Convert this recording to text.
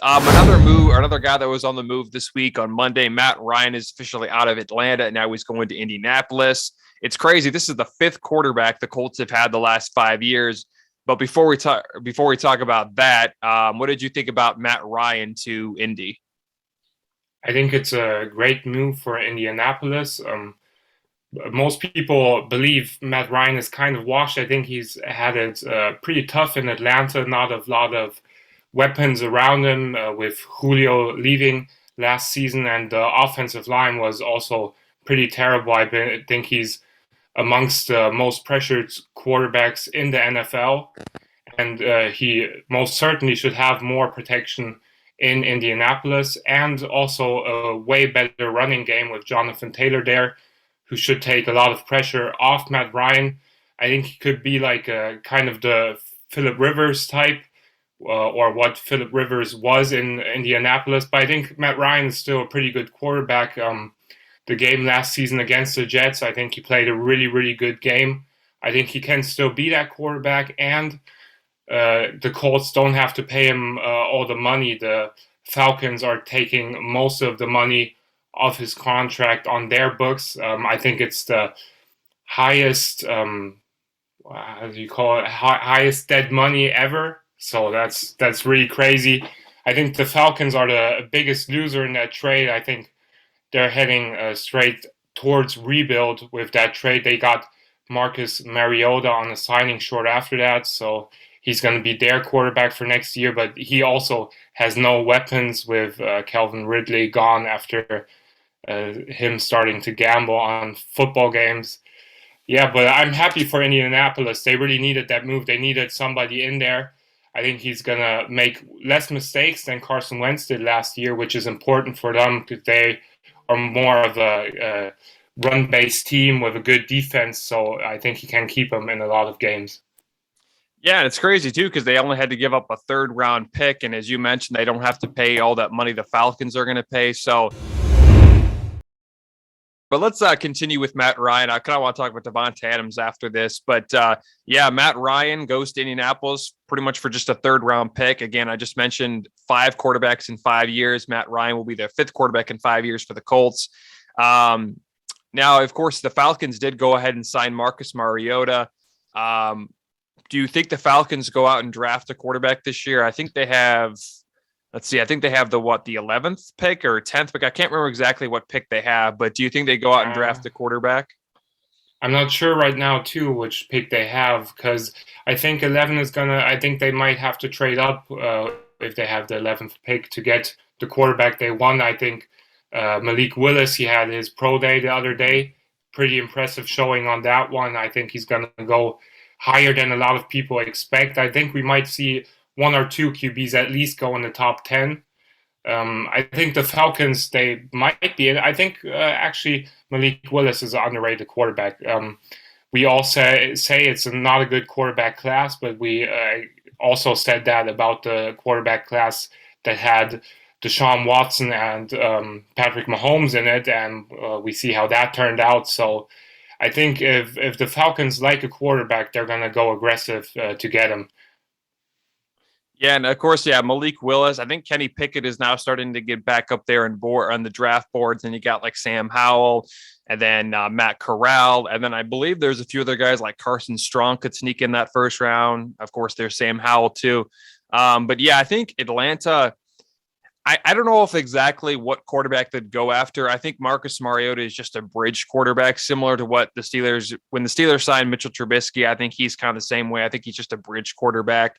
Another guy that was on the move this week on Monday, Matt Ryan is officially out of Atlanta, and now he's going to Indianapolis. It's crazy. This is the fifth quarterback the Colts have had the last 5 years. But before we talk about that, what did you think about Matt Ryan to Indy? I think it's a great move for Indianapolis. Most people believe Matt Ryan is kind of washed. I think he's had it pretty tough in Atlanta, not a lot of weapons around him with Julio leaving last season, and the offensive line was also pretty terrible. Think he's amongst the most pressured quarterbacks in the NFL, and he most certainly should have more protection in Indianapolis, and also a way better running game with Jonathan Taylor there, who should take a lot of pressure off Matt Ryan. I think he could be like a kind of the Philip Rivers type, or what Philip Rivers was in Indianapolis. But I think Matt Ryan is still a pretty good quarterback. The game last season against the Jets, I think he played a really, really good game. I think he can still be that quarterback, and the Colts don't have to pay him all the money. The Falcons are taking most of the money of his contract on their books. I think it's the highest, how do you call it, highest dead money ever. So that's really crazy. I think the Falcons are the biggest loser in that trade. I think they're heading straight towards rebuild with that trade. They got Marcus Mariota on a signing short after that, so he's going to be their quarterback for next year. But he also has no weapons with Calvin Ridley gone after him starting to gamble on football games. Yeah, but I'm happy for Indianapolis. They really needed that move. They needed somebody in there. I think he's going to make less mistakes than Carson Wentz did last year, which is important for them because they are more of a run-based team with a good defense. So I think he can keep them in a lot of games. Yeah, and it's crazy too because they only had to give up a third-round pick, and as you mentioned, they don't have to pay all that money the Falcons are going to pay. So, but let's continue with Matt Ryan. I kind of want to talk about Devontae Adams after this, but yeah, Matt Ryan goes to Indianapolis pretty much for just a third-round pick. Again, I just mentioned 5 quarterbacks in 5 years. Matt Ryan will be their 5th quarterback in 5 years for the Colts. Now, of course, the Falcons did go ahead and sign Marcus Mariota. Do you think the Falcons go out and draft a quarterback this year? I think they have, let's see, I think they have the 11th pick or 10th pick. I can't remember exactly what pick they have, but do you think they go out and draft a quarterback? I'm not sure right now, too, which pick they have, because I think 11 is I think they might have to trade up if they have the 11th pick to get the quarterback they want. I think Malik Willis, he had his pro day the other day. Pretty impressive showing on that one. I think he's going to go higher than a lot of people expect. I think we might see 1 or 2 QBs at least go in the top 10. I think the Falcons, they might be. I think actually Malik Willis is an underrated quarterback. We all say it's not a good quarterback class, but we also said that about the quarterback class that had Deshaun Watson and Patrick Mahomes in it, and we see how that turned out. So I think if the Falcons like a quarterback, they're going to go aggressive to get him. Yeah, and of course, yeah, Malik Willis. I think Kenny Pickett is now starting to get back up there and board on the draft boards. And you got like Sam Howell, and then Matt Corral, and then I believe there's a few other guys like Carson Strong could sneak in that first round. Of course, there's Sam Howell too. But yeah, I think Atlanta. I don't know if exactly what quarterback they'd go after. I think Marcus Mariota is just a bridge quarterback, similar to what the Steelers, when the Steelers signed Mitchell Trubisky, I think he's kind of the same way. I think he's just a bridge quarterback.